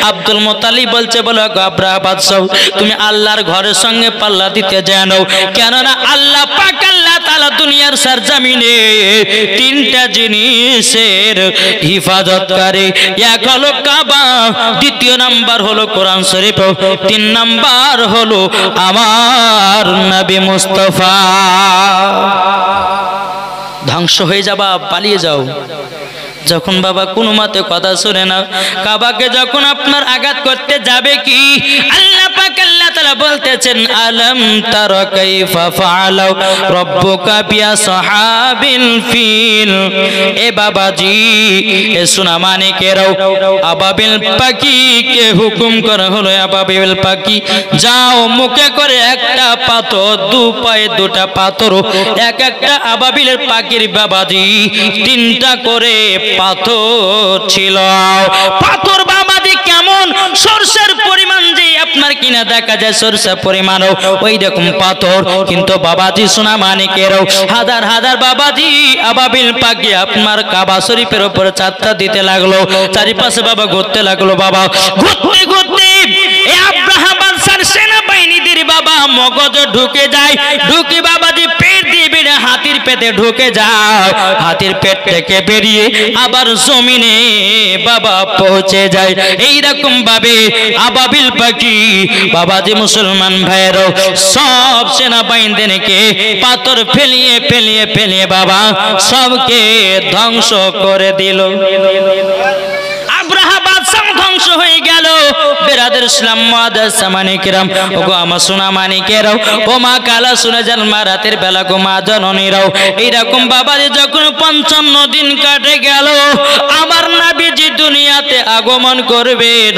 Abdul Muttalib বলছে বলো আব্রাহা বাদশাহ তুমি আল্লাহর ঘরের সঙ্গে পাল্লা দিতে জানো কেননা আল্লাহ পাক আল্লাহ তাআলা দুনিয়ার সরজমিনে তিনটা জিনিসের হিফাজত করে এক হলো কাবা দ্বিতীয় নাম্বার হলো কোরআন শরীফ তিন নাম্বার হলো আমার নবী মুস্তাফা ধ্বংস হয়ে যাবা পালিয়ে যাও যখন বাবা কোনো মতে কথা শুনে না কাবাকে যখন আপনার আঘাত করতে যাবে কি আল্লাহ পাক আল্লাহ তাআলা বলতেছেন আলম তারা কাইফা ফাআলা রাব্বুকা বিআসহাবিল ফিল এ বাবাজি এ সোনা মানিকেরাও আবাবিল পাখিকে হুকুম করা হলো আবাবিল পাখি যাও মুখে করে একটা পাথর দু পায়ে দুটা পাথর এক একটা আবাবিলের পাখির বাবাজি তিনটা করে পাথর ছিল পাথর বাবাজি কেমন সরষের পরিমাণ যে আপনার কিনা দেখা যায় সরষের পরিমাণ ওই রকম পাথর কিন্তু বাবাজি সোনা মানিকেরও হাজার হাজার বাবাজি আবাবিল পাখি আপনার কাবা শরীফের উপর চাঁদটা দিতে লাগলো চারিপাশে বাবা ঘুরতে লাগলো বাবা ঘুরতে ঘুরতে এই আব্রাহা বাদশার সেনাবাহিনীদের বাবা মগজ ঢুকে যায় ঢুকে বাবাজি পেট দিয়ে বেরিয়ে হাতির পেটে ঢুকে যায় হাতির পেট থেকে বেরিয়ে আবার জমিনে বাবা পৌঁছে যায় এই রকম ভাবে আবাবিল পাখি বাবাজি মুসলমান ভাইয়েরও সব সেনাবাহিনীকে পাথর ফেলিয়ে ফেলিয়ে ফেলিয়ে বাবা সবকে ধ্বংস করে দিল আব্রাহা বাদশাহ ধ্বংস হয়ে গেল বেরাদের ইসলাম মুআদ্দাস সামানিকেরাম ওগো আমার সোনা মানিকেরাও ও মা কালা শুনে যান মা রাতের বেলা গো মা জননীরাও এইরকম বাবাজি যখন 55 দিন কাটে গেল আমার নবীজি দুনিয়াতে আগমন করবেন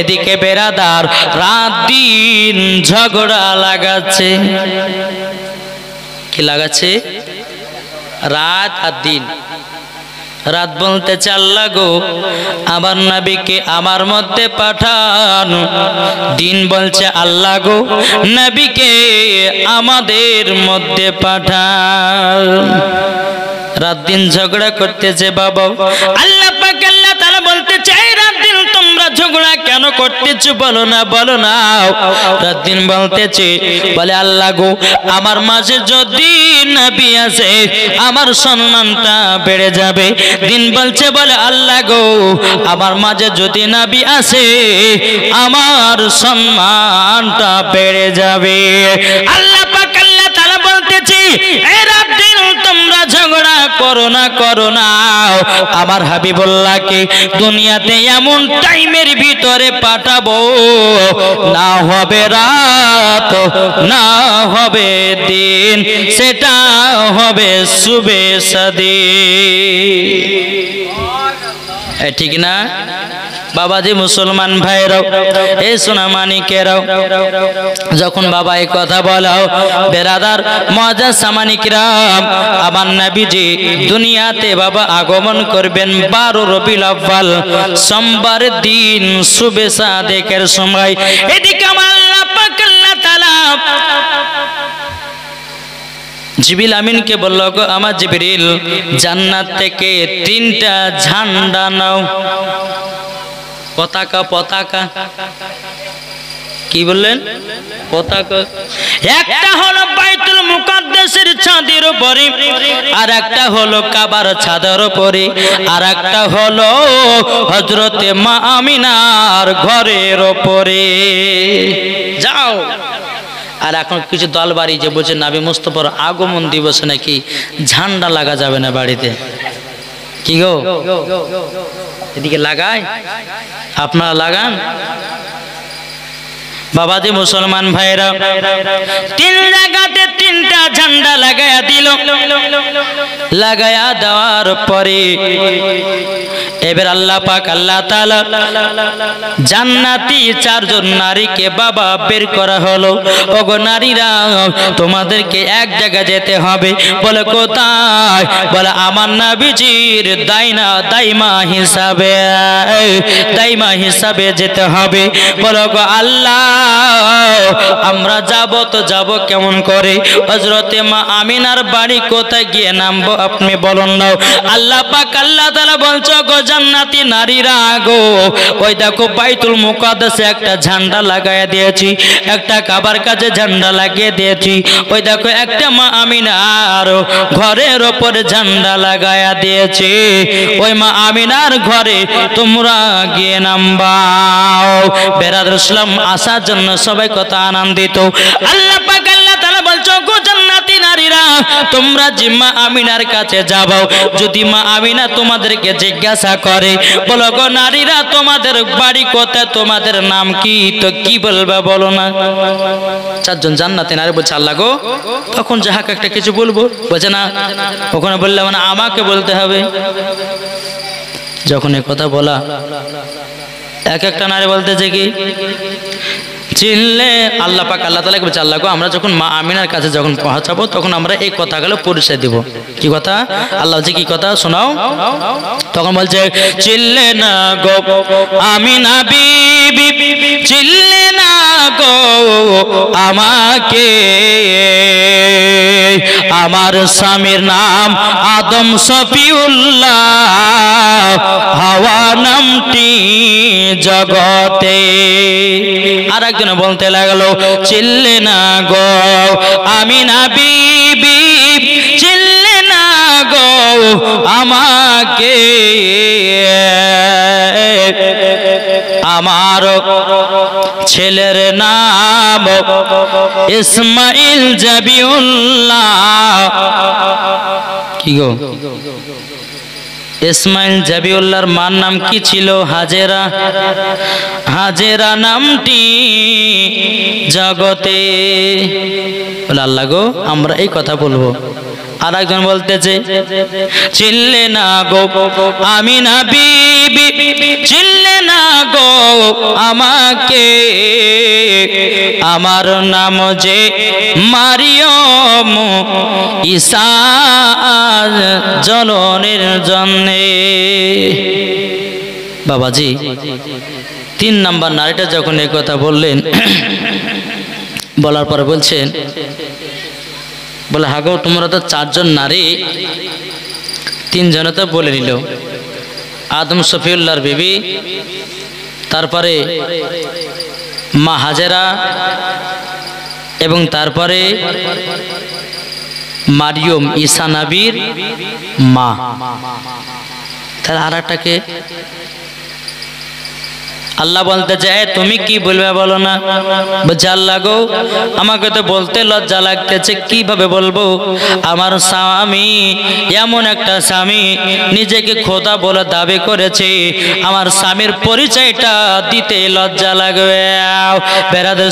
এদিকে বেরাদার রাত দিন ঝগড়া লাগাচ্ছে কি লাগাচ্ছে রাত আর দিন রাত বলতে আল্লাহ গো আমার নবীকে আমার মধ্যে পাঠান দিন বলছে আল্লাহ গো নবীকে আমাদের মধ্যে পাঠান রাত দিন ঝগড়া করতেছে বাবা আল্লাহ পাক আল্লাহ তাআলা বলতে চাই রাত দিন তোমরা ঝগড়া কেন করতেছো বলো না রাত দিন বলতেছে বলে আল্লাহ গো আমার মাঝে যদি নবী আসে আমার সম্মানটা বেড়ে যাবে দিন বলছে বলে আল্লাহ গো আমার মাঝে যদি নবী আসে আমার সম্মানটা বেড়ে যাবে আল্লাহ পাক আল্লাহ তাআলা বলতেছে এই রাত দিন তোমরা ঝগড়া করো না আমার হাবিবুল্লাহকে দুনিয়াতে এমন টাইমের ভিতরে পাঠাবো না হবে রাত না হবে দিন সেটা হবে সুবে সাদি ঠিক না বাবাজি মুসলমান ভাইরাও এই সোনা মানিকেরাও যখন বাবা এই কথা বলাও বেরাদার মুআদ্দাস সামানিকরাম আমার নবীজি দুনিয়াতে বাবা আগমন করবেন 12 রবিউল আউয়াল সোমবার দিন সুবে সাদেকের সময় এদিকে আল্লাহ পাক আল্লাহ তাআলা জিবরিল আমিনকে বলল গো আমার জিবরিল জান্নাত থেকে 3টা ঝান্ডা নাও পতাকা কি বললেন পতাকা একটা হলো বাইতুল মুকাদ্দাসের ছাদের উপরে আর একটা হলো কাবার ছাদের উপরে আর একটা হলো হযরতে মা আমিনার ঘরের উপরে যাও আর এখন কিছু দল বাড়ি যে বলছে নবী মুস্তাফার আগমন দিবস নাকি ঝান্ডা লাগা যাবে না বাড়িতে কি গো এদিকে লাগায় আপনারা লাগান বাবাজি মুসলমান ভাইরা 3 জায়গাতে 3টা ঝান্ডা লাগায়া দিল লাগায়া দেওয়ার পরে এবার আল্লাহ পাক আল্লাহ তাআলা জান্নাতি 4 জন নারীকে বাবা বের করা হলো ওগো নারীরা তোমাদেরকে এক জায়গা যেতে হবে বলে কোথায় বলে আমার নবীজির দাইমা হিসাবে যেতে হবে বলো গো আল্লাহ আমরা যাব তো যাব কেমন করে? হযরতে মা আমিনার বাড়ি কোথায় গিয়ে নামবো আপনি বলুন না। আল্লাহ পাক আল্লাহ তাআলা বলছো গো জান্নাতি নারীরা গো, ওই দেখো বাইতুল মুকাদ্দাসে একটা ঝান্ডা লাগায়া দিয়েছি, একটা কাবার কাছে ঝান্ডা লাগিয়ে দিয়েছি। ওই দেখো একটা মা আমিনার ঘরের ওপরে ঝান্ডা লাগায়া দিয়েছি, ওই মা আমিনার ঘরে তোমরা গিয়ে নামবাও। বেরাদর ইসলাম আসার জন্য সবাই কত আনন্দিত। আল্লাহ পাক আল্লাহ তাআলা বলছো গো জান্নাতি নারীরা তোমরা যে মা আমিনার কাছে যাও, যদি মা আমিনা তোমাদেরকে জিজ্ঞাসা করে বলো গো নারীরা তোমাদের বাড়ি কোথায়, তোমাদের নাম কি, তো কি বলবে বলো না? চারজন জান্নাতি নারী বলছে আল্লাহ গো তখন যাহাক একটা কিছু বলবো, বলছে না ওখানে বললে মানে আমাকে বলতে হবে। যখন এই কথা বলা এক একটা নারী বলতেছে কি চিনলে আল্লাহ পাক আল্লাহ তাআলা বলছে আল্লাহ গো আমরা যখন মা আমিনার কাছে যখন পৌঁছাবো তখন আমরা এই কথাগুলো পরিচয় দিব। কি কথা? আল্লাহ বলছে কি কথা শোনাও। তখন বলছে চিনলে না গো আমিনা বিবি, চিনলে না গো আমাকে, আমার স্বামীর নাম আদম শফিউল্লাহ, হাওয়া নামটি জগতে। আর একজন বলতে লাগলো চিনলে না গো আমিনা বিবি, চিনলে না গো আমাকে, আমার ছেলের নাম ইসমাইল জাবিউল্লাহ। কি গো ইসমাইল জাবিউল্লাহর মার নাম কি ছিল? হাজেরা। হাজেরা নামটি জগতে। বলে আল্লাহ গো আমরা এই কথা বলবো। আর একজন বলতেছে চিনলে না গো আমিনা বিবি, চিনলে না গো আমাকে, আমার নাম যে মারিয়ম, ঈসা জননের জন্যে। বাবাজি 3 নাম্বার নারীটা যখন এই কথা বললেন, বলার পরে বলছেন বলে হাগো তোমরা তো 4 জন নারী, 3 জনে তো বলে নিল আদম শফিউল্লাহর বিবি, তারপরে মা হাজেরা এবং তারপরে মারিয়ম ঈসা নবীর মা। তাহলে আর একটাকে আল্লাহ বলতে চায় তুমি কি বলবে বলো না। বলছে আল্লাহ গো আমাকে তো বলতে লজ্জা লাগতেছে, কিভাবে বলবো? আমার স্বামী এমন একটা স্বামী নিজেকে খোদা বলে দাবি করেছে, আমার স্বামীর পরিচয়টা দিতে লজ্জা লাগবে। বেরাদের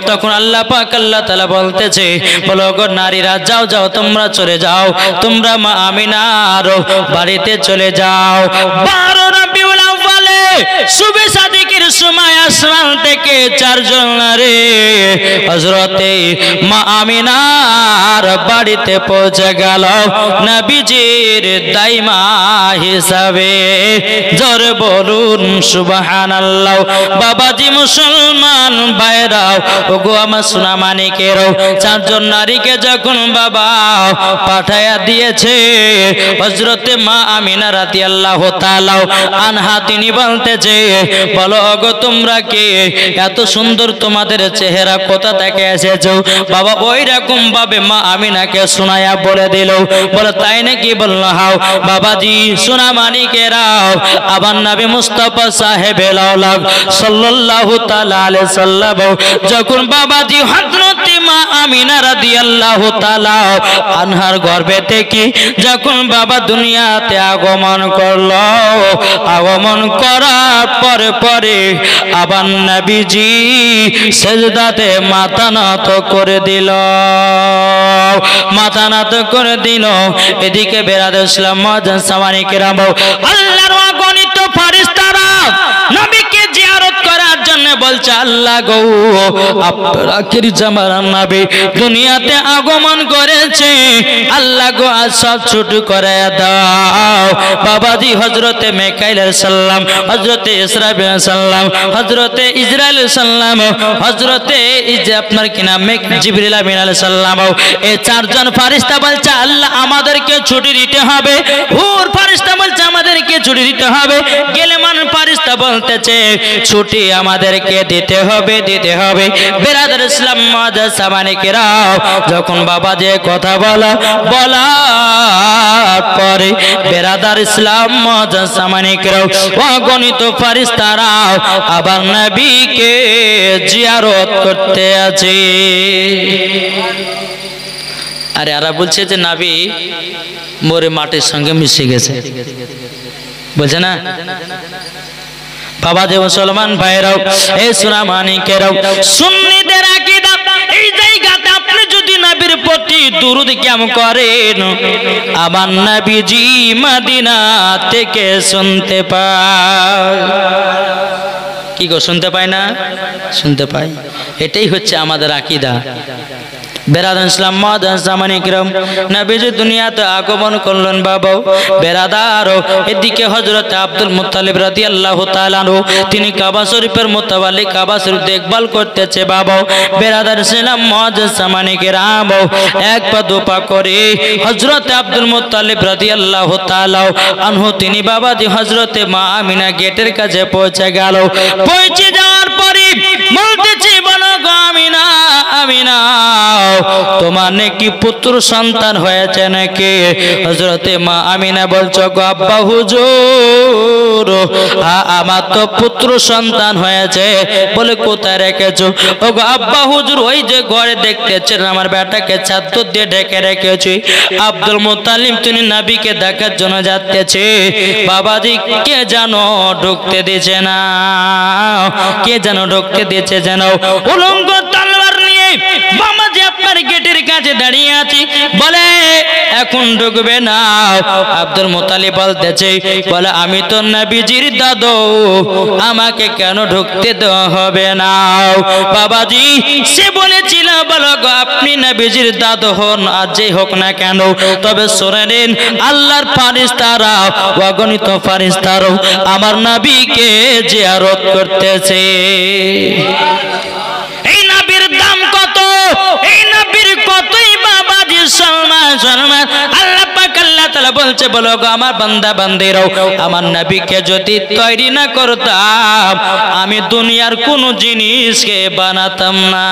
তখন আল্লাহ পাক আল্লাহ তাআলা বলতেছে বলো গো নারীরা যাও যাও তোমরা চলে যাও, তোমরা মা আমিনার বাড়িতে চলে যাও। 12 রবিউল আউয়ালে শুভে সাদিকের সময় আসমান থেকে 4 জন নারী হযরতে মা আমিনার বাড়িতে পৌঁছে গেল নবীজির দাইমা হিসাবে। জোরে বলুন সুবহানাল্লাহ। বাবাজি মুসলমান ভাইরাও ওগো আমার সোনা মানিকেরও 4 জন নারীকে যখন বাবা পাঠায়া দিয়েছে হযরতে মা আমিনা রাদিয়াল্লাহু তাআলা আনহা, তিনি বলতেছে বলো ওগো তোমরা কে, এত সুন্দর তোমাদের চেহারা কোথা থেকে এসেছো? বাবা ওই রকম ভাবে মা আমিনাকে শোনায়া বলে দিল। বলে তাই নাকি? বলল হাও। বাবাজি সোনা মানিকেরাও আবার নবী মুস্তাফা সাহেবের আওলাদ সাল্লাল্লাহু তাআলা আলাইহি সাল্লাম যখন বাবাজি হযরতে মা আমিনা রাদিয়াল্লাহু তাআলা আনহার গর্ভে থেকে যখন বাবা দুনিয়াতে আগমন করলো, আগমন করার পরে পরে আবার নবীজি সেজদাতে মাথা নত করে দিল, মাথা নত করে দিল। এদিকে বেরাদে ইসলাম মুআজ্জিন সামানি কিরাম আল্লাহর অগণিত ফেরেশতারা নবীকে জিয়ারত করার জন্য বলছে আল্লাহ গো আপনার আখিরি জামানার নবী দুনিয়াতে আগমন করেছে, আল্লাহ গো আজ সব ছুটি করে দাও। বাবাজি হযরতে মিকাইল আলাইহিস সালাম, হযরতে ইসরাফিল আলাইহিস সালাম, হযরতে ইসরাইল আলাইহিস সালাম, হযরতে আপনার কি নাম জিবরিল আমিন আলাইহিস সালাম, এই চারজন ফেরেশতা বলছে আল্লাহ আমাদেরকে ছুটি দিতে হবে। হুর ফেরেশতা বলছে আমাদেরকে ছুটি দিতে হবে। গেলেমান ফেরেশতা বলতেছে ছুটি আমাদেরকে দিতে হবে, দিতে হবে। বেরাদার ইসলাম মুআজ্জাজ সামানে কেরাম, যখন বাবা যে কথা বলার পরে বেরাদার ইসলাম মুআজ্জাজ সামানে কেরাম অগণিত ফেরেশতারাও আবার নবীকে জিয়ারত করতে আছে। আরে আরা বলছে যে নবী মরে মাটির সঙ্গে মিশে গেছে, বলছে না বাবা যে মুসলমান ভাইরাও, এই সুনামানিকেরাও, সুন্নিদের আকীদা এই জায়গাতে আপনি যদি নবীর প্রতি দুরূদ কিয়াম করেন, আবার নবীজি মদিনা থেকে শুনতে পায়। কি গো শুনতে পায় না? শুনতে পায়। এটাই হচ্ছে আমাদের আকীদা। বেরাদার ইসলাম মুআজ্জাজ সামানে কিরাম, নবীজি দুনিয়াতে আগমন করলেন বাবা। বেরাদার এদিকে হযরত আব্দুল মুত্তালিব রাদিয়াল্লাহু তাআলা আনহু তিনি কাবা শরীফের মোতাবাল্লি কাবা শরীফ দেখভাল করতেছে বাবা। বেরাদার ইসলাম মুআজ্জাজ সামানে কিরাম এক পা দুপা করে হযরত আব্দুল মুত্তালিব রাদিয়াল্লাহু তাআলা আনহু তিনি বাবাজি হযরতে মা আমিনা গেটের কাছে পৌঁছে গেল। পৌঁছে যাওয়ার পরে বলতেছি বলো গো আমিনা, আমিনা তোমার নাকি পুত্র সন্তান হয়েছে নাকি? হযরতে মা আমিনা বলছো গো আব্বা হুজুর আমার তো পুত্র সন্তান হয়েছে। বলে কোথায় রেখেছো? ও গো আব্বা হুজুর ওই যে ঘরে দেখতেছেন আমার বেটাকে চাদর দিয়ে ঢেকে রেখেছি। আব্দুল মুত্তালিব তিনি নবীকে দেখার জন্য যাচ্ছে, বাবাজি কে জানো ঢুকতে দিছে না, কে জানো ঢুকতে দিচ্ছে যেন উলঙ্গ তলোয়ার নিয়ে বাবাজি আপনার গেটের কাছে দাঁড়িয়ে আছি, বলে এখন ঢুকবে না। আব্দুল মুত্তালিব বলতেছে বলে আমি তো নবীজির দাদু, আমাকে কেন ঢুকতে দেওয়া হবে না? বাবাজি সে বলেছিল বলো গো আপনি নবীজির দাদু হন আর যেই হোক না কেন, তবে শুনে নিন আল্লাহর ফেরেশতারা অগণিত ফেরেশতারা আমার নবীকে জিয়ারত করতেছে। এই নবীর দাম কত? এই নবীর কতই বাবাজি সম্মান সম্মান। আল্লাহ পাক আল্লাহ তাআলা বলছে বলো গো আমার বান্দা বান্দিরাও আমার নবীকে যদি তৈরি না করতাম আমি দুনিয়ার কোন জিনিসকে বানাতাম না।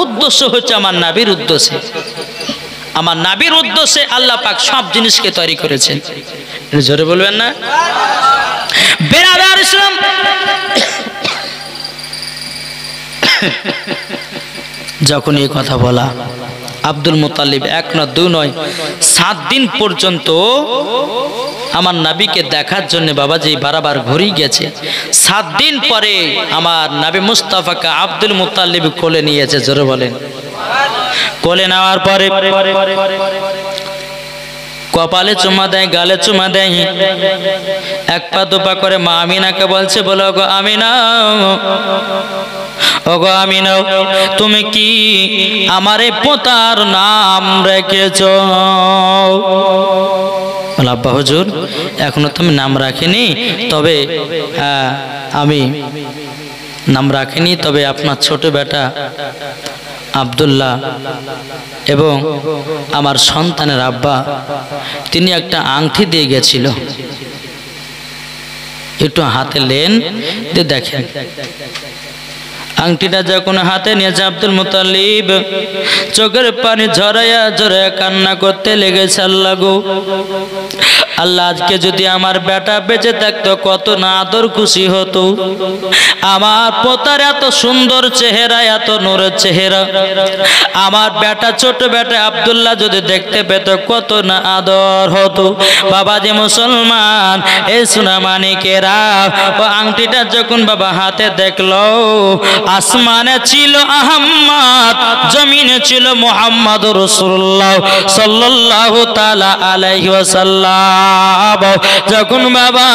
উদ্দেশ্য হচ্ছে আমার নবীর উদ্দেশ্যে, আমার নবীর উদ্দেশ্যে আল্লাহ পাক সব জিনিসকে তৈরি করেছেন। জোরে বলবেন না? বেরাদার ইসলাম যখন এই কথা বলা আব্দুল মুত্তালিব এক না দুই নয় 7 দিন পর্যন্ত আমার নবীকে দেখার জন্য বাবাজি বারবার ঘুরে গেছে। 7 দিন পরে আমার নবী মুস্তাফাকে আব্দুল মুত্তালিব কোলে নিয়েছে। জোরে বলেন। কোলে নেওয়ার পরে কপালে চুমা দেয়, গালে চুমা দেয়, এক পা দুপা করে মা আমিনাকে বলছে বলো গো আমিনা, ও গো আমিনা তুমি কি আমারে পোতার নাম রেখেছো? আব্বা হুজুর এখনো তুমি নাম রাখিনি, তবে আমি নাম রাখিনি, তবে আপনার ছোট বেটা আব্দুল্লাহ এবং আমার সন্তানের আব্বা তিনি একটা আংটি দিয়ে গেছিল, একটু হাতে লেন দিয়ে দেখেন। আংটিটা যখন হাতে নিয়েছে আব্দুল মুত্তালিব চোখের পানি ঝরাইয়া ঝরাইয়া কান্না করতে লেগেছে। আল্লাহ গো আল্লাহ আজকে যদি আমার বেটা বেঁচে থাকতো কত না আদর খুশি হতো। আমার পোতার এত সুন্দর চেহারা, এত নূরের চেহারা, আমার বেটা ছোট বেটা আব্দুল্লাহ যদি দেখতে পেত কত না আদর হতো। বাবা যে মুসলমান এই সোনামানিকেরা ও আংটিটা যখন বাবা হাতে দেখলো, আসমানে ছিল আহমদ, জমিনে ছিল মুহাম্মদ রাসূলুল্লাহ সাল্লাল্লাহু তাআলা আলাইহি ওয়াসাল্লাম। যখন বাবা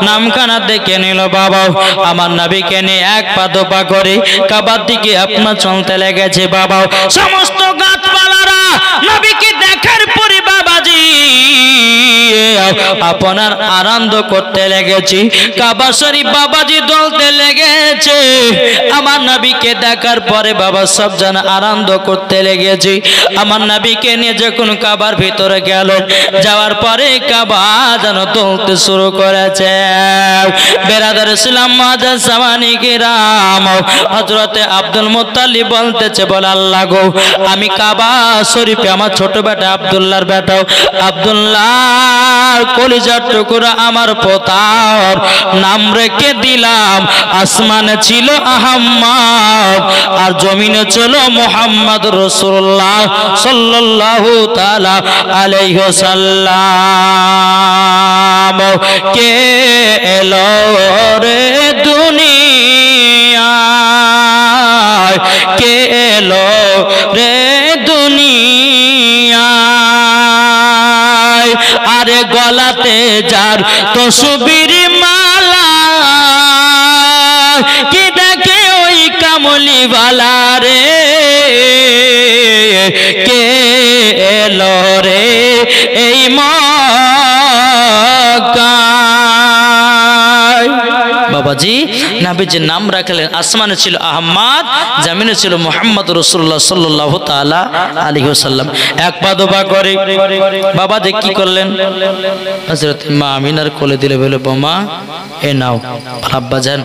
নামখানা দেখে নিল বাবা আমার নবীকে নিয়ে এক পা দুপা করে কাবার দিকে আপনার চলতে লেগেছে বাবা সমস্ত গাছপালারা নবীকে দেখার পরে বাবাজি আপনার আনন্দ করতে লেগেছি কাবা শরীফ বাবাজি দলতে লেগেছে আমার নবীকে দেখার পরে বাবা সব জন আনন্দ করতে লেগেছে আমার নবীকে নিয়ে যখন কাবার ভিতরে গেল যাওয়ার পরে কাবা যেন দলতে শুরু করেছে বেরাদার ইসলাম মাজার সামানি কিরাম হযরতে আব্দুল মুত্তালিব বলতেছে বল আল্লাহ গো আমি কাবা শরীফে আমার ছোট বেটা আব্দুল্লাহর বেটা আব্দুল্লাহ কলিজার টুকরা আমার পোতার নাম রেখে দিলাম আসমানে ছিল আহম্মদ আর জমিনে ছিল মুহাম্মদ রাসূলুল্লাহ সাল্লাল্লাহু তাআলা আলাইহি ওয়াসাল্লাম কে এলো রে দুনিয়ায় কে এলো রে দুনিয়ায় আরে গলাতে যার তসবির মালা কি দেখে ওই কামলি বালা রে কে এলো রে এই মক্কায় বাবাজি নবীজির নাম রাখলেন আসমানে ছিল আহমদ জমিনে ছিল মুহাম্মদ রাসূলুল্লাহ সাল্লাল্লাহু তাআলা আলাইহি ওয়াসাল্লাম এক পা দুপা করে বাবাজি কি করলেন হযরত মা আমিনার কোলে দিলে বলে বোমা এ নাও আব্বাজান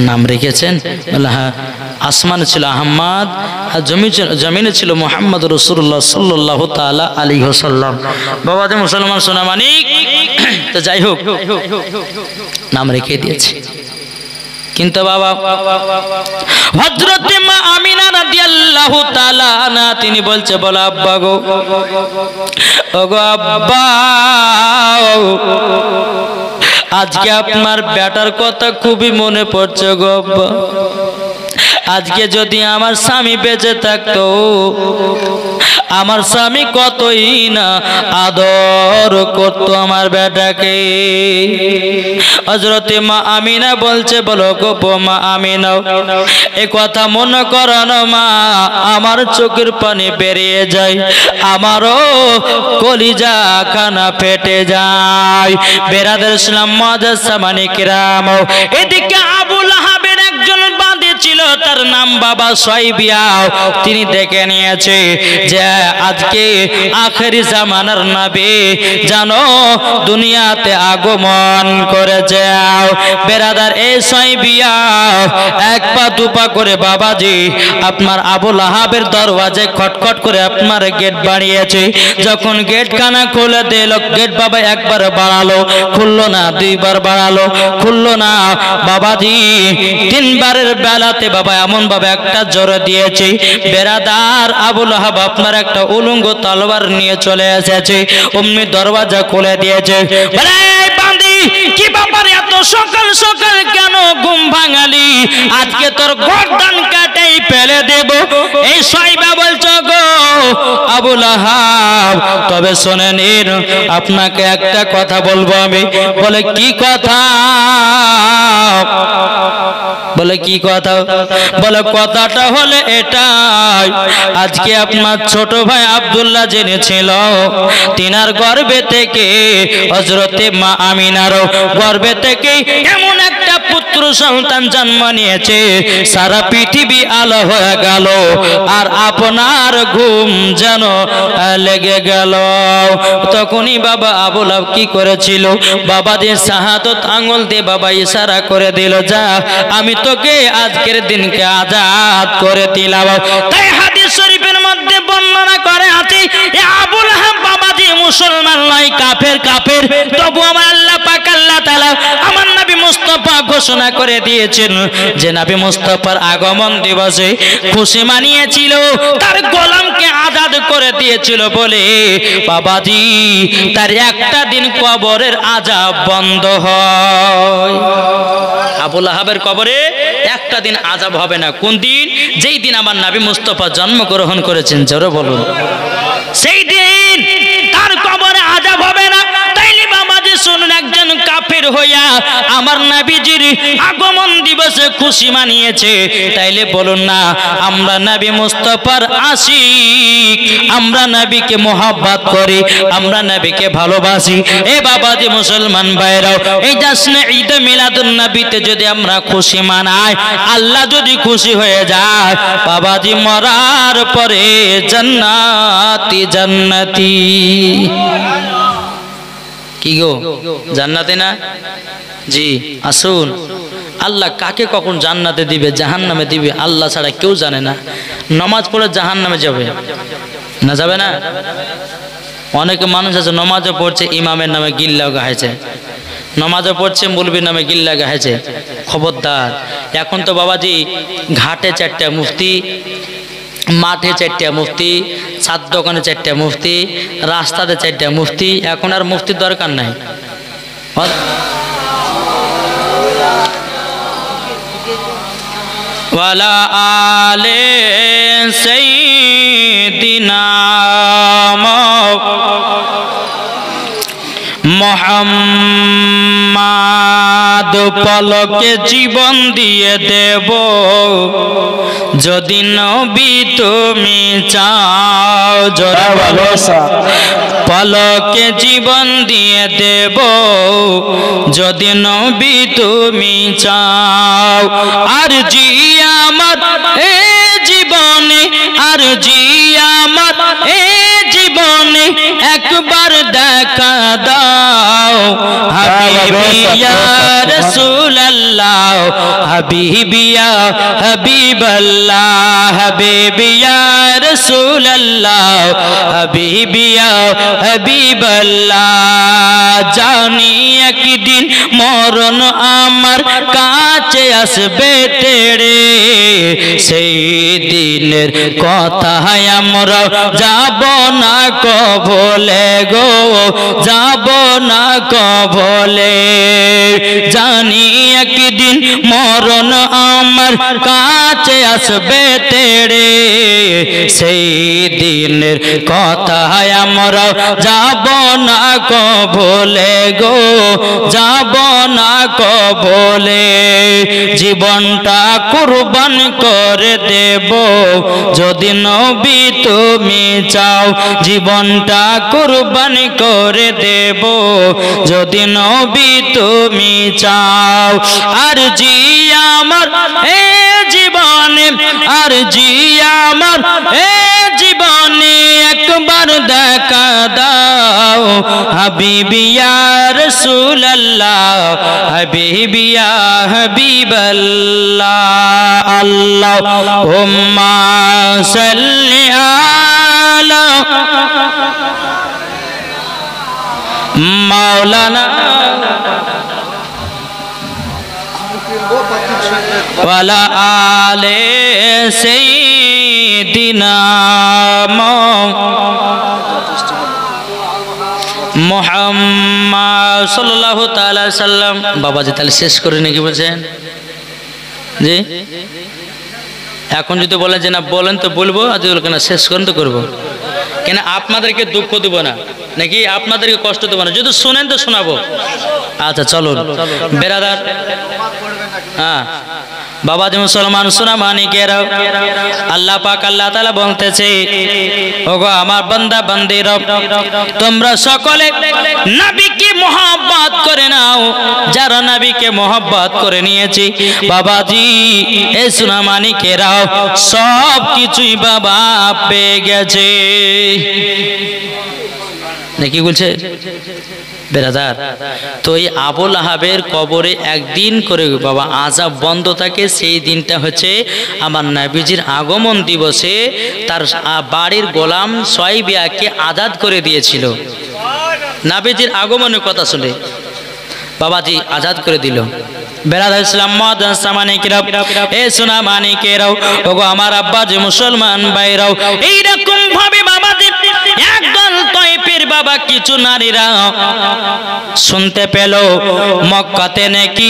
নাম রেখেছেন বলে হ্যাঁ আসমানে ছিল আহমদ আর জমিনে ছিল মুহাম্মদ রাসূলুল্লাহ সাল্লাল্লাহু তাআলা আলাইহি ওয়াসাল্লাম বাবাজি মুসলমান সোনা মানিক তো যাই হোক নাম রেখে দিয়েছে কিন্তু বাবা হযরত মা আমিনা রাদিয়াল্লাহু তাআলা আনহা তিনি বলছে বলো আব্বা গো ওগো আব্বা আজকে আপনার বেটার কথা খুবই মনে পড়ছে গো আব্বা আজকে যদি আমার স্বামী বেঁচে থাকতো আমার স্বামী কতই না আদর করতো আমার বেটাকে হযরত মা আমিনা বলছে বলো গো মা আমিনা এ কথা মনে করো না মা আমার চোখের পানি বেরিয়ে যায় আমারও কলিজা খানা ফেটে যায় বেরাদার ইসলাম মাজার সামানি কিরাম এদিকে আবু লাহাবের একজন বাঁধে ছিল তার নাম বাবা সাইবিয়া তিনি দেখে নিয়েছে যে আজকে আখেরি জামানার নবী জানো দুনিয়াতে আগমন করেছে বেরাদার এই সাইবিয়া এক পা দুপা করে বাবাজি আপনার আবু লাহাবের দরওয়াজায় খটখট করে আপনার গেট বাড়িয়েছে যখন গেট খানা খুলে দিল গেট বাবা একবার বাড়ালো খুললো না দুইবার বাড়ালো খুললো না বাবাজি তিনবারের বেলাতে বাবা এমন ভাবে একটা জোরে দিয়েছে বেরাদার আবু লাহাব আপনার একটা উলঙ্গ তলোয়ার নিয়ে চলে এসেছে অমনি দরওয়াজা খুলে দিয়েছে বলে এই বান্দি কি ব্যাপার এত সকাল সকাল কেন ঘুম ভাঙালি আজকে তোর গর্দান কাটেই ফেলে দেব এই সাইবা বলছো গো আবু লাহাব তবে শুনেন আপনাকে একটা কথা বলবো আমি বলে কি কথা বলে কি কথা বলে কথাটা হলে এটাই আজকে আপনার ছোট ভাই আব্দুল্লাহ জেনেছিল তিনার গর্ভে থেকে হযরতে মা আমিনার গর্ভে থেকে এমন একটা পুত্র সন্তান জন্ম নিয়েছে সারা পৃথিবী আলো হয়ে গেল আর আপনার ঘুম যেন লেগে গেল তখনই বাবা আবু লাহাব কি করেছিল বাবাদের শাহাদত আঙ্গুল দিয়ে বাবা ইশারা করে দিল যা আমি তোকে আজকের দিনকে আজাদ করে দিলাম তাই হাদিস শরীফের মধ্যে বর্ণনা করে আছে আবু লাহাব বাবাজি মুসলমান নয় কাফের কাফের তবু আমার আল্লাহ পাক আল্লাহ তাআলা আমার নবী মুস্তাফা ঘোষণা করে দিয়েছেন যে নবী মুস্তাফার আগমন দিবসে খুশি মানিয়েছিল তার গোলামকে আজাদ করে দিয়েছিল বলে বাবাজি তার একটা দিন কবরের আযাব বন্ধ হয় আবু লাহাবের কবরে একটা দিন আযাব হবে না কোন দিন যেই দিন আমার নবী মুস্তাফা জন্মগ্রহণ করেছেন জোরে বলুন সেই দিন তার কবরে আযাব হবে না তাইলে বাবাজি শুনুন একজন কাফের বের হইয়া আমার নবীজির আগমন দিবসে খুশি মানিয়েছে, তাইলে বলুন না আমরা নবী মুস্তাফার আশিক, আমরা নবীকে মোহাব্বত করি, আমরা নবীকে ভালোবাসি। এ বাবাজি মুসলমান ভাইরাও, এই জাশ্নে ঈদ মিলাদুন নবীতে যদি আমরা খুশি মানাই, আল্লাহ যদি খুশি হয়ে যায়, বাবাজি মরার পরে জান্নাতি জান্নাতি। কি গো জান্নাতে না? জি আসুন। আল্লাহ কাকে কখন জান্নাতে দিবে জাহান্নামে দিবে আল্লাহ ছাড়া কেউ জানে না। নামাজ পড়ে জাহান্নামে যাবে না, যাবে না? অনেকে মানুষ আছে নামাজও পড়ছে ইমামের নামে গিল্লা গাইছে, নামাজও পড়ছে মৌলবীর নামে গিল্লা গাইছে। খবরদার, এখন তো বাবাজি ঘাটে 4টা মুফতি, মাঠে 4টা মুফতি, ছাদ দোকানে 4টা মুফতি, রাস্তাতে 4টা মুফতি, এখন আর মুফতির দরকার নাই। ওয়ালা আলে সাইয়্যিদিনা মুহাম্মদ, পলকে জীবন দিয়ে দেব যদি নবী তুমি চাও। জোরে বলো, পলকে জীবন দিয়ে দেব যদি নবী তুমি চাও। আর জি আমার এ জীবনে, আর জি আমার এ জীবনে একবার দেখা দাও। হাবিবি ইয়া রাসূলুল্লাহ, হাবিবি ইয়া হাবিবাল্লাহ, হাবিবি ইয়া রাসূলুল্লাহ, হাবিবি ইয়া হাবিবাল্লাহ। জানি একদিন মরণ আমার কাছে আসবে তেড়ে, সেই দিনের কথা আমরা যাব না কবলে গো, যাব না কবলে। জানি একদিন মরণ আমার কাছে আসবে তেড়ে, সেই দিনের কথা আমরা যাব না কবলে গো, যাব না কবলে। জীবনটা কুরবান করে দেব যদি নবী তুমি চাও, জীবনটা কুরবান করে দেব যদি নবী তুমি চাও। আর জি আমার এ জীবনে, আর জি আমার এ জীবনে একবার দেখা দাও। হাবিবি ইয়া রাসূলুল্লাহ, হাবিবি ইয়া হাবিবাল্লাহ। আল্লাহুম্মা সাল্লি আলা মাওলানা ওয়ালা আলে সাইয়্যিদিনা মুহাম্মদ সাল্লাল্লাহু তাআলা সাল্লাম। বাবাজি তাহলে শেষ করে নাকি বলছেন? জি এখন যদি বলেন যে না বলেন তো বলবো, আর যদি বলেন না শেষ করেন তো করবো। কেন আপনাদেরকে দুঃখ দেব না, নাকি আপনাদেরকে কষ্ট দেব না, যদি শোনেন তো শোনাবো। আচ্ছা চলুন বেরাদার। হ্যাঁ বাবাজি মুসলমান সোনা মানিকেরাও, আল্লাহ পাক আল্লাহ তাআলা বলতেছে, ওগো আমার বান্দা বান্দিরা, তোমরা সকলে নবীকে মহব্বত করে নাও। যারা নবীকে মহব্বত করে নিয়েছে বাবাজি এ সোনা মানিকেরাও সব কিছুই বাবা পেয়ে গেছে। নাকি বলছে বেরাদার? তো এই আবুল আহাবের কবরে একদিন করে বাবা আযাব বন্ধ থাকে। সেই দিনটা হচ্ছে আমার নবীজির আগমন দিবসে তার বাড়ির গোলাম সুয়াইবিয়াকে আজাদ করে দিয়েছিল। নবীজির আগমনের কথা শুনে বাবাজি আজাদ করে দিল। বেরাদার ইসলাম মাদান সামানিকেরাও, এ সোনা মানিকেরাও, ওগো আমার আব্বাজি মুসলমান ভাইরাও, এইরকম ভাবে বাবাজি একদল তয়ফের বাবা কিছু নারীরা শুনতে পেল মক্কাতে নাকি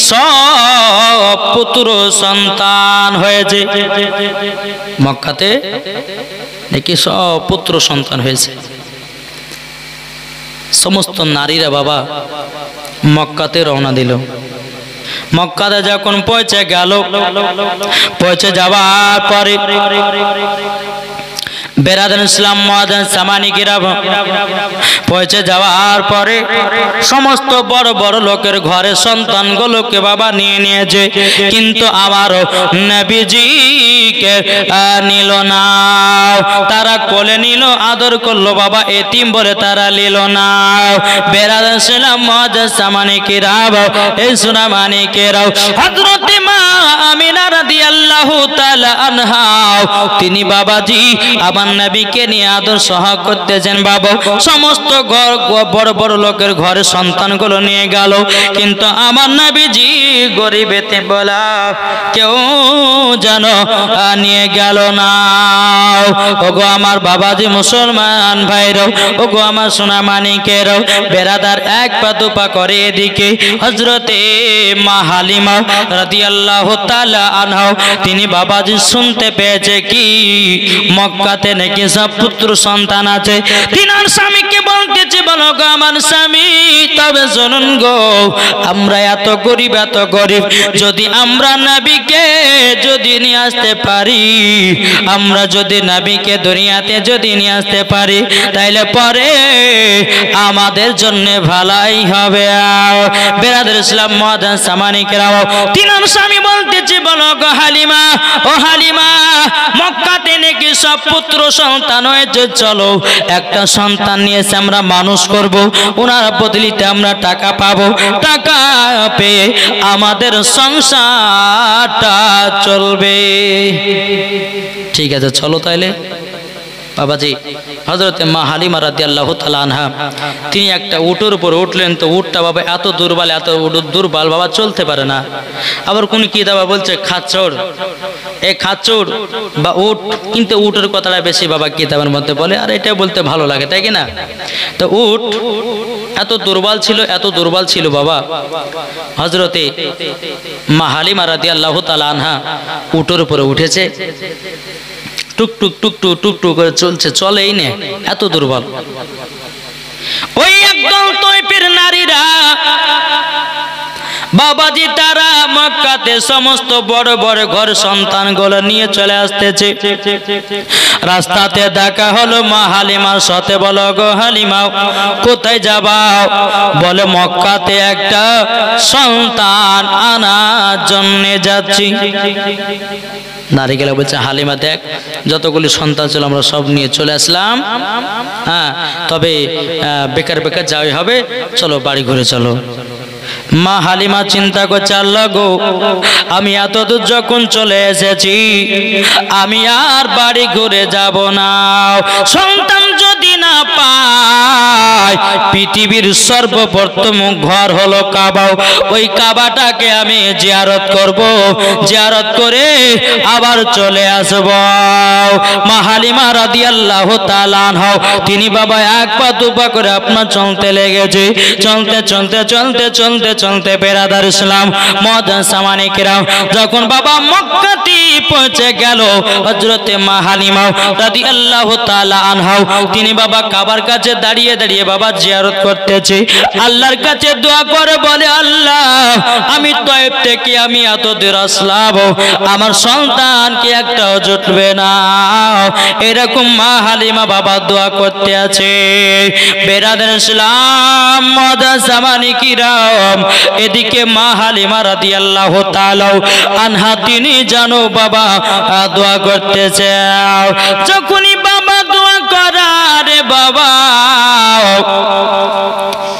সব পুত্র সন্তান হয়েছে, মক্কাতে নাকি সব পুত্র সন্তান হয়েছে। সমস্ত নারীরা বাবা মক্কাতে রওনা দিল। মক্কাতে যখন পৌঁছে গেল, পৌঁছে যাওয়ার পরে বেরাদার ইসলাম মুআজ্জাজ সামানি কিরাম পৌঁছে যাওয়ার পরে সমস্ত বড় বড় লোকের ঘরে সন্তানগুলোকে বাবা নিয়ে নিয়েছে, কিন্তু আমার নবীজিকে নিল না। তারা কোলে নিল, আদর করলো বাবা, এতিম বলে তারা নিল না। বেরাদার ইসলাম মুআজ্জাজ সামানি কিরাম, এই সুনামানি কিরাম, হযরত মা আমিনা রাদিয়াল্লাহু তাআলা আনহা তিনি বাবাজি আমার নবীকে নিয়ে আদর সহায় করতেছেন। বাবা সমস্ত বড় বড় লোকের ঘরে সন্তানগুলো নিয়ে গেল, কিন্তু আমার নবীজি গরিবেতে বলা কেউ যেন নিয়ে গেল না। ওগো আমার বাবাজি মুসলমান ভাইরাও, ওগো আমার সোনা মানিকেরাও, বেরাদার এক পা দুপা করে এদিকে হযরতে মা হালিমা রাদিয়াল্লাহু তাআলা আনহা তিনি বাবাজি শুনতে পেয়েছে কি মক্কাতে নাকি সব পুত্র সন্তান আছে। তিনার স্বামীকে বলতেছে, বলো গো আমার স্বামী, তবে শুনুন গো, আমরা এত গরিব যদি আমরা নবীকে যদি নিয়ে আসতে পারি, আমরা যদি নবীকে দুনিয়াতে যদি নিয়ে আসতে পারি, তাইলে পরে আমাদের জন্য ভালাই হবে। বেরাদার ইসলাম মুআজ্জাজ সামানি কিরাম তিনার স্বামী বলতেছে, বলো গো হালিমা, ও হালিমা, মক্কাতে নাকি সব পুত্র সন্তান হয়েছে, চলো একটা সন্তান নিয়েছে আমরা মানুষ করব, ওনার বদলিতে আমরা টাকা পাবো, টাকা পেয়ে আমাদের সংসারটা চলবে। ঠিক আছে চলো তাইলে। বাবাজি হযরতে মা হালিমা রাদিয়াল্লাহু তাআলা আনহা তিনি একটা উটের উপর উঠলেন, তো উটটা বাবা এত দুর্বল বাবা চলতে পারে না। আবার কোন কি দাবা বলছে খাচ্চর, এই খাচ্চর বা উট, কিন্তু উটের কথাটা বেশি বাবা কিতাবের মধ্যে বলে, আর এটা বলতে ভালো লাগে, তাই কি না? তো উট এত দুর্বল ছিল বাবা। হযরতে মা হালিমা রাদিয়াল্লাহু তাআলা আনহা উটের উপরে উঠেছে, টুকটুক টুকটুক টুকটুক করে চলছে, চলেই না, এত দুর্বল। ওই একদল তয়ফের নারীরা বাবাজি তারা মক্কাতে সমস্ত বড় বড় ঘর সন্তানগুলো নিয়ে চলে আসতেছে। রাস্তাতে দেখা হলো মা হালিমার সাথে। বলো গো হালিমা, কোথায় যাবাও? বলে মক্কাতে একটা সন্তান আনার জন্য যাচ্ছি। নারী গেলে বলছে, হালিমা দেখ, যতগুলি সন্তান ছিল আমরা সব নিয়ে চলে আসলাম, হ্যাঁ, তবে বেকার বেকার যাওয়াই হবে, চলো বাড়ি ঘুরে চলো। মা হালিমা চিন্তা করছে, আল্লাহ গো, আমি এত দূর যখন চলে এসেছি, আমি আর বাড়ি ঘুরে যাব না। সন্তান যদি না পাই, পৃথিবীর সর্বপ্রথম ঘর হলো কাবা, ওই কাবাটাকে আমি জিয়ারত করব, জিয়ারত করে আবার চলে আসব। মা হালিমা রাদিয়াল্লাহু তাআলা আনহা তিনি বাবা এক পা দুপা করে আপনার চলতে লেগেছে। চলতে চলতে চলতে চলতে চলতে বেরাদার ইসলাম মুআজ্জাজ সামানি কিরাম যখন বাবা মক্কাতে পৌঁছে গেল, হযরতে মা হালিমা রাদিয়াল্লাহু তাআলা আনহা তিনি বাবা কাবার কাছে দাঁড়িয়ে দাঁড়িয়ে বাবা জিয়ারত করতেছে, আল্লাহর কাছে দোয়া করে বলে, আল্লাহ আমি তয়েব থেকে আমি এত দূর আসলাম, আমার সন্তানকে একটাও জুটবে না। এরকম মা হালিমা বাবা দোয়া করতে আছে। বেরাদার ইসলাম মুআজ্জাজ সামানি কিরাম এদিকে মা হালিমা রাদিয়াল্লাহু তাআলা আনহা তিনি জানো বাবা দোয়া করতেছে। যখনই বাবা দোয়া করারে বাবা,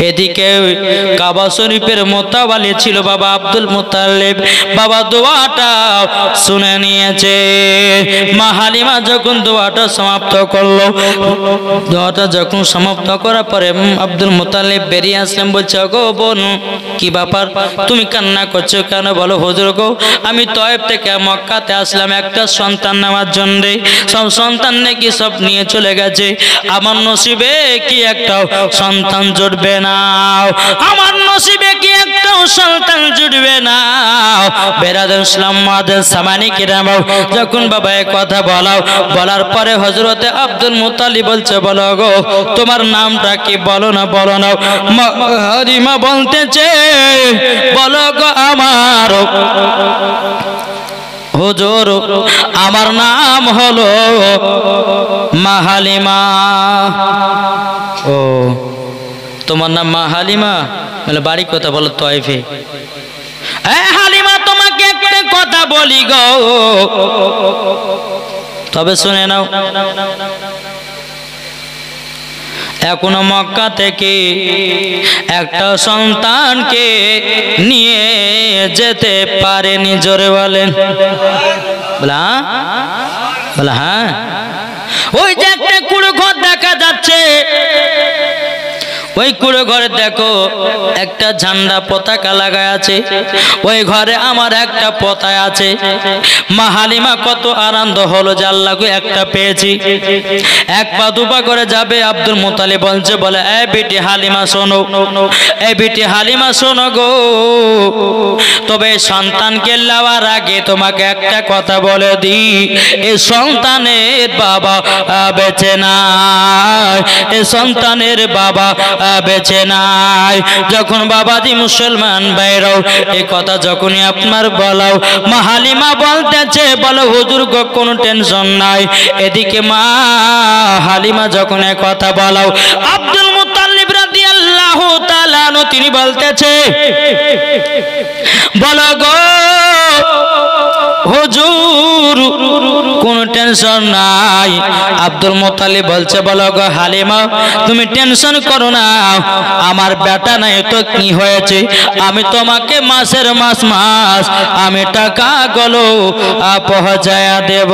এদিকে কাবা শরীফের মোতাবালি ছিল বাবা আব্দুল মুত্তালিব, বাবা দোয়াটা শুনে নিয়েছে। মা হালিমা যখন দোয়াটা সমাপ্ত করলো, দোয়াটা যখন সমাপ্ত করার পরে আব্দুল মুত্তালিব বেরিয়ে আসলেন, বলছে, গো বোন কি ব্যাপার, তুমি কান্না করছো কেন? বলো, হুজুর গো, আমি তয়েব থেকে মক্কাতে আসলাম একটা সন্তান নেওয়ার জন্য, সব সন্তান নাকি সব নিয়ে চলে গেছে, আমার নসিবে কি একটা সন্তান জুটবে না, আমার নসিবে কি একটাও সন্তান জুটবে না। বেরাদুল ইসলাম মুআজ্জিজ সামানি কিরাম যখন বাবা এই কথা বলার পরে হযরতে আব্দুল মুত্তালিব বলছে বলো গো তোমার নামটা কি বলো না হালিমা বলতেছে বলো গো আমার হুজুর আমার নাম হলো মা হালিমা। ও তোমার নাম মা হালিমা, বলে বাড়ি কথা বলো তয়ফে। হালিমা তোমাকে একটা কথা বলি গো, তবে শুনে নাও। এখনো মক্কা থেকে একটা সন্তানকে নিয়ে যেতে পারেনি, জোরে বলেন। বলা হ্যাঁ, ওই যে একটা কুড়ো ঘর দেখা যাচ্ছে, ওই কুড়ো ঘরে দেখো একটা ঝান্ডা পতাকা লাগায় আছে, ওই ঘরে আমার একটা পতাকা আছে। মা হালিমা কত আনন্দ হলো যে আল্লাহ গো একটা পেয়েছি। এক পা দুপা করে যাবে, আব্দুল মুত্তালিব বলছে বলে এ বেটি হালিমা শোনো, এ বেটি হালিমা শোনো গো, তবে সন্তানকে নেওয়ার আগে তোমাকে একটা কথা বলে দি, এই সন্তানের বাবা বেঁচে নাই, এই সন্তানের বাবা বেঁচে নাই। যখন বাবাজি মুসলমান ভাইরাও এই কথা যখনই আপনার বলাও, মা হালিমা বলতেছে বলো হুজুর গো কোনো টেনশন নাই। এদিকে মা হালিমা যখন এই কথা বলাও, আব্দুল মুত্তালিব রাদিয়াল্লাহু তাআলা আনহু তিনি বলতেছে বলো গো হুজুর কোনো টেনশন নাই। আব্দুল মুত্তালিব বলছে বলো গো হালিমা তুমি টেনশন করো না, আমার বেটা নাই তো কি হয়েছে, আমি তোমাকে মাসের মাস আমি টাকা গুলো পৌঁছায়া দেব,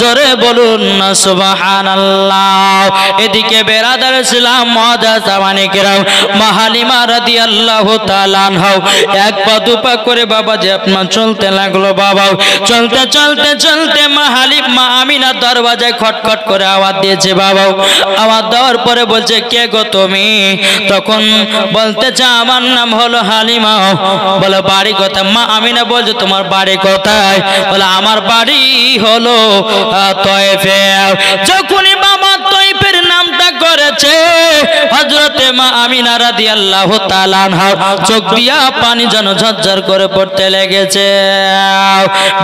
জোরে বলুন না সুবহানাল্লাহ। এদিকে বেরাদার ইসলাম মুআজ্জিজ সামানি কিরাম মা হালিমা রাদিয়াল্লাহু তাআলা আনহা এক পা দুপা করে বাবাজি আপনার চলতে লাগলো। বাবা চলতে চলতে চলতে মা হালিমা আমিনা দরওয়াজায় খটখট করে আওয়াজ দিয়েছে। বাবা আওয়াজ দেওয়ার পরে বলছে কে গো তুমি? তখন বলতেছে আমার নাম হলো হালিমা। বলে বাড়ি কোথায়? মা আমিনা বলছে তোমার বাড়ি কোথায়? বলে আমার বাড়ি হলো তয়েফে। যখনই বাবা তয়েফের নামটা করেছে হযরতে মা আমিনা রাদিয়াল্লাহু তাআলা আনহা চোখ দিয়া পানি যেন ঝরঝর করে পড়তে লেগেছে।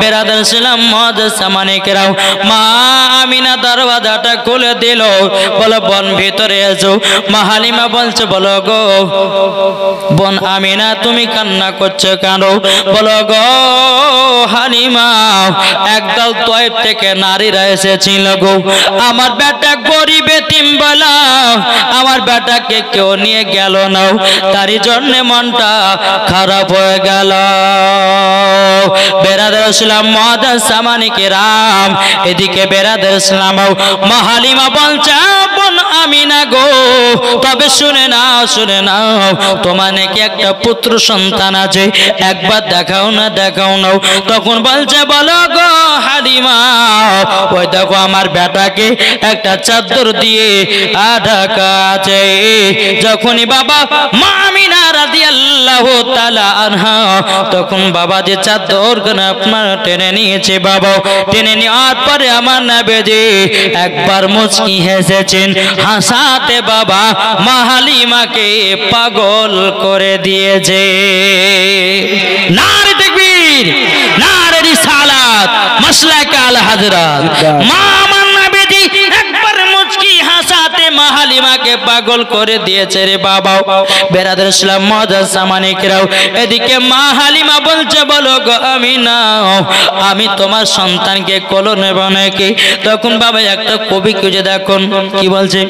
বেরাদার ইসলাম মুআজ্জিজ সামানি কিরাম মা আমিনা দরওয়াজাটা খুলে দিল, বলে বোন ভিতরে এসো। মা হালিমা বলছে বলো গো বোন আমিনা তুমি কান্না করছো কেন? বলো গো হালিমা একদল তয়েফ থেকে নারীরা এসেছিল গো, আমার বেটা গরিব এতিম বলা আমার বেটাকে কেউ নিয়ে গেল না, তারই জন্য মনটা খারাপ হয়ে গেল। বেরাদার ইসলাম মুআজ্জিজ সামানি কিরাম এদিকে বেরাদার ইসলাম মা হালিমা বলছে বোন আমিনা গো তবে শুনে নাও তোমার নাকি একটা পুত্র সন্তান আছে, একবার দেখাও না। তখন বলছে বলো গো হালিমা ওই দেখো আমার বেটাকে একটা চাদর দিয়ে ঢাকা আছে। যখনই বাবা মা আমিনা রাদিয়াল্লাহু তাআলা আনহা তখন বাবা যে চাদর আপনার টেনে নিয়েছে, বাবা টেনে নেওয়ার পরে আমার নবীজি একবার মুচকি হেসেছেন, হাসাতে বাবা মা হালিমাকে পাগল করে দিয়েছে। নারে তাকবীর, নারে রিসালাত, মাসলাকে আল হযরত। মা আমার নবীজি একবার মুচকি হাসাতে মা হালিমাকে পাগল করে দিয়েছে রে বাবা। বেরাদার ইসলাম মুআজ্জিজ সামানি কিরাম এদিকে মা হালিমা বলছে বলো গো আমিনা আমি তোমার সন্তানকে কোলে নেব নাকি? তখন বাবা একটা কবি খুঁজে দেখুন কি বলছে,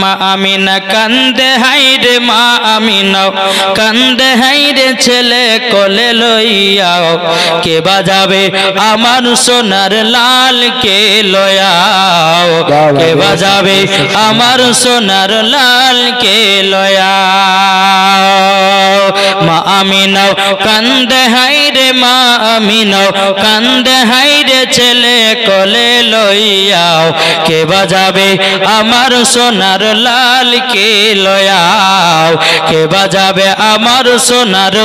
মা আমিনা কান্দে হাইরে মা আমিনা কান্দে হাইরে ছেলে কোলে লইয়া, কে বাজাবে আমার সোনার লাল কে লয়াও, কে বাজাবে আমার সোনার লাল কে লয়াও। মা আমিনাও কান্দে হাইরে মা আমিনাও কান্দে হাইরে ছেলে কোলে লইয়াও কে বাজাবে আমার সোনার লাল কে লয়াও কে বাজাবে আমার সোনার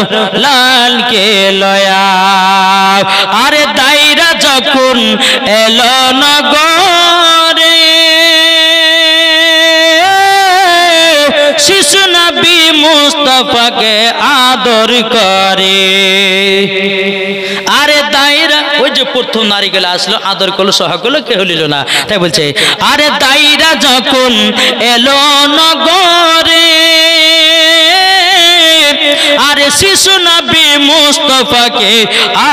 লাল কে লয়াও আরে দাইরা যখন এলো নগরে শিশু নবী মুস্তাফাকে আদর করে আরে দাইরা ওই যে প্রথম নারীগুলো আসলো আদর করলো সহায় করলো কেউ নিল না তাই বলছে আরে দাইরা যখন এলো নগরে আরে শিশু নবী মুস্তাফাকে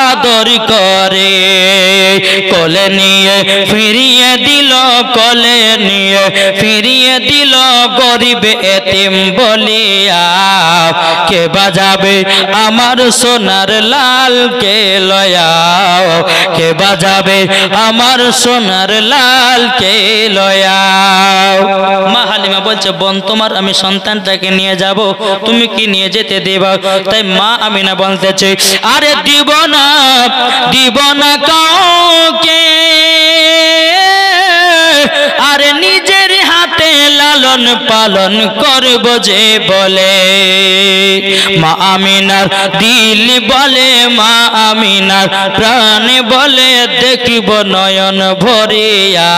আদর করে কোলে নিয়ে ফিরিয়ে দিল কোলে নিয়ে ফিরিয়ে দিল গরিব এতিম বলিয়া কে বাজাবে আমার সোনার লাল কে লয়াও কে বাজাবে আমার সোনার লাল কে লয়াও মা হালিমা বলছে বোন তোমার আমি সন্তানটাকে নিয়ে যাব তুমি কি নিয়ে যেতে দেবা তাই মা আমিনা বলতেছে আরে দিব না কাউকে আরে নিজের হাতে লালন পালন করব যে বলে মা আমিনার দিল বলে মা আমিনার প্রাণ বলে দেখিব নয়ন ভরিয়া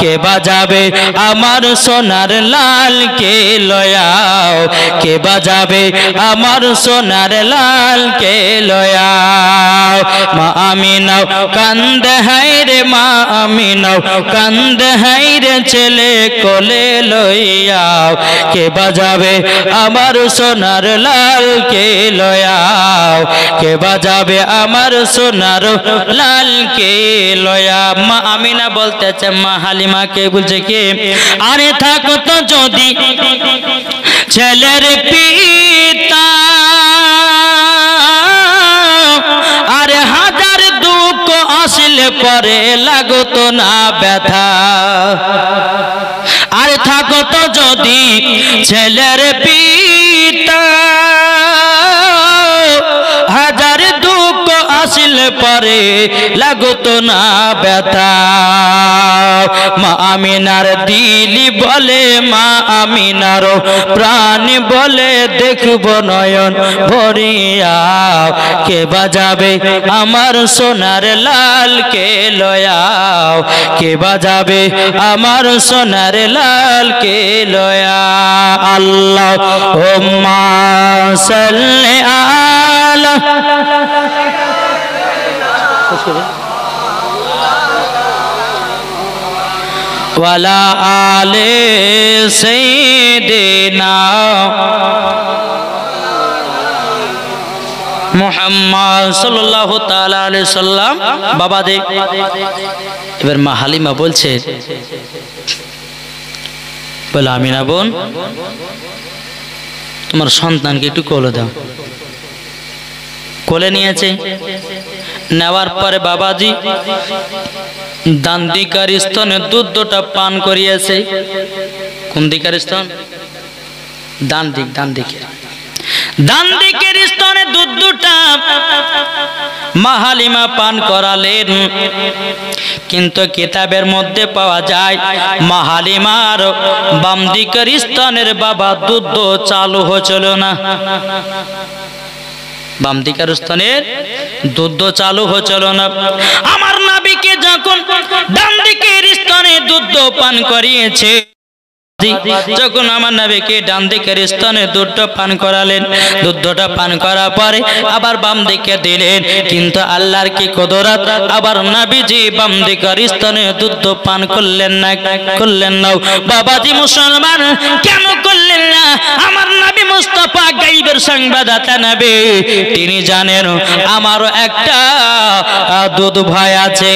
কে বাজাবে আমার সোনার লাল কে লয়াও কে বাজাবে আমার সোনার লাল কে লয়াও মা আমিনাও কান্দে হাইরে মা আমিনাও কান্দে হাইরে ছেলে কোলে লইয়াও কে বাজাবে আমার সোনার লাল কে লয়াও কে বাজাবে আমার সোনার লাল কে লয়া মা আমিনা বলতেছে মা হালিমা কে বলছে কে আরে থাকতো যদি ছেলের পিতা আরে হাজার দুঃখ আসলে পরে লাগতো না ব্যথা আরে থাকতো যদি ছেলের পিতা হাজার দুঃখ আসলে পরে লাগতো না ব্যথা মা আমিনার দিল বলে মা আমিনার প্রাণ বলে দেখব নয়ন ভরিয়া কে বাজাবে আমার সোনার লাল কে লয়াও কে বাজাবে আমার সোনার লাল কে লয়া আল্লাহুম্মা সাল্লি আলা ওয়ালা আলে সাইয়্যিদিনা মুহাম্মদ সাল্লাল্লাহু তাআলা আলাইহি সাল্লাম বাবা দে এবার মা হালিমা বলছে বলে আমিনা বোন তোমার সন্তানকে একটু কোলে দাও কোলে নিয়েছে নেওয়ার পরে বাবাজি ডান দিকের স্তনে দুধটা পান করিয়েছে কোন দিকের স্তন ডান দিকের স্তনে দুধটা মা হালিমা পান করালেন কিন্তু কিতাবের মধ্যে পাওয়া যায় মা হালিমার বাম দিকের স্তনের বাবা দুধ চালু হচ্ছিল না বাম দিকের স্তনের দুধ চালু হচ্ছিল না আমার নবীকে যখন ডান দিকের স্তনে দুধ পান করিয়েছে যখন আমার নবীকে ডান দিকের স্তনে দুধটা পান করালেন দুধটা পান করার পরে আবার বাম দিকে দিলেন কিন্তু আল্লাহর কি কুদরত আবার নবীজি বাম দিকের স্তনে দুধ পান করলেন না বাবাজি মুসলমান কেন করলেন না আমার নবী মুস্তাফা গায়বের সংবাদদাতা নবী তিনি জানেন আমারও একটা দুধ ভাই আছে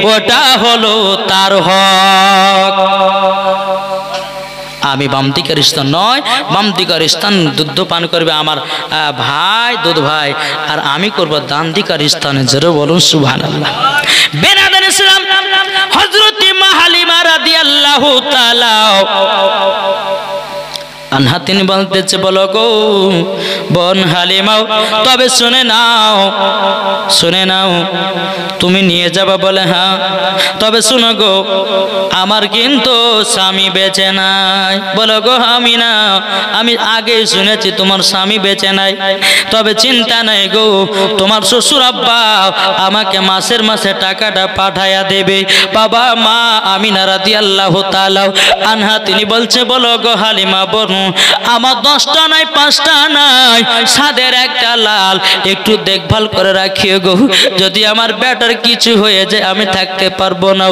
ওটা হলো তার হক আমি বাম দিকের স্তন নয় বাম দিকের স্তন দুধ পান করবে আমার ভাই দুধ ভাই আর আমি করব ডান দিকের স্তনে জোরে বলুন সুবহানাল্লাহ বেনাদান ইসলাম হযরত মা হালিমা রাদিয়াল্লাহু তাআলা আনহা তিনি বলতেছে, বলো গো বোন হালিমাও, তবে শুনে নাও, তুমি নিয়ে যাবা? বলে হ্যাঁ। তবে শুনো গো, আমার কিন্তু স্বামী বেঁচে নাই। বলো গো আমিনা, আমি আগেই শুনেছি তোমার স্বামী বেঁচে নাই, তবে চিন্তা নাই গো, তোমার শ্বশুর আব্বা আমাকে মাসের মাসে টাকাটা পাঠায়া দেবে। বাবা মা আমিনা রাদিয়াল্লাহু তাআলা আনহা তিনি বলছে, বলো গো হালিমা বোন, আমার 10টা নাই 5টা নাই, সাদের একটা লাল, একটু দেখভাল করে রাখিও গো, যদি আমার বেটার কিছু হয়ে যায় আমি থাকতে পারবো না।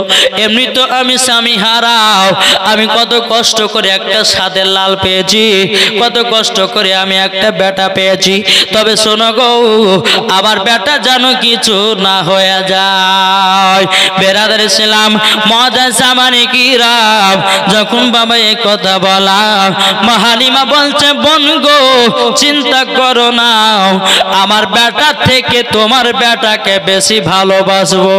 এমনি তো আমি স্বামী হারাও, আমি কত কষ্ট করে একটা সাদের লাল পেয়েছি, কত কষ্ট করে আমি একটা বেটা পেয়েছি। তবে শোনো গো, আমার বেটা যেন কিছু না হয়ে যায়। বেরাদার ইসলাম মজা সামানে কি রাম, যখন বাবা এই কথা বলা, হালিমা বলছে, বোন গো চিন্তা করো না, আমার বেটা থেকে তোমার বেটাকে বেশি ভালোবাসবো।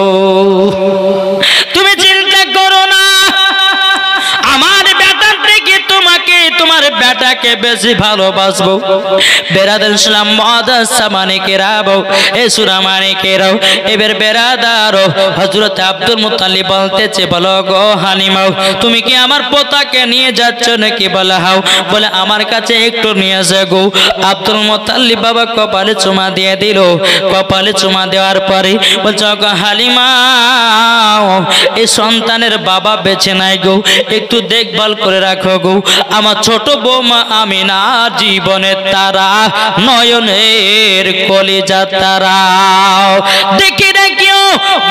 তুমি চিন্তা করো না, আমার বেটার থেকে তোমার বেটাকে বেশি ভালোবাসবো। বেরাদার ইসলাম মুআদ্দাস মানিকেরাও, এ সূরা মানিকেরাও, এবার বেরাদার হযরত আব্দুল মুত্তালিব বলতেছে, বলো গো হালিমা, তুমি কি আমার পোতাকে নিয়ে যাচ্ছ নাকি? বলে হাও। বলে আমার কাছে একটু নিয়ে আসো গো। আব্দুল মুত্তালিব বাবা কপালে চুমা দিয়ে দিল। কপালে চুমা দেওয়ার পরে বলছে, গো হালিমা, এই সন্তানের বাবা বেঁচে নাই গো, একটু দেখভাল করে রাখো গো। আমার ছোট বৌমা আমিনা জীবনের তারা, নয়নের কলিজা তারা, দেখে দেখিও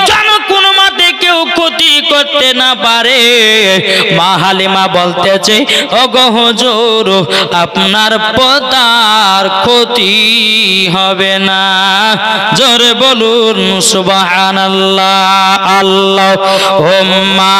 যেন কোনো মতে কেউ ক্ষতি করতে না পারে। মা হালিমা বলতেছে, ওগো হুজুর, আপনার পোতার ক্ষতি হবে না। জোরে বলুন সুবহানাল্লাহ। আল্লাহুম্মা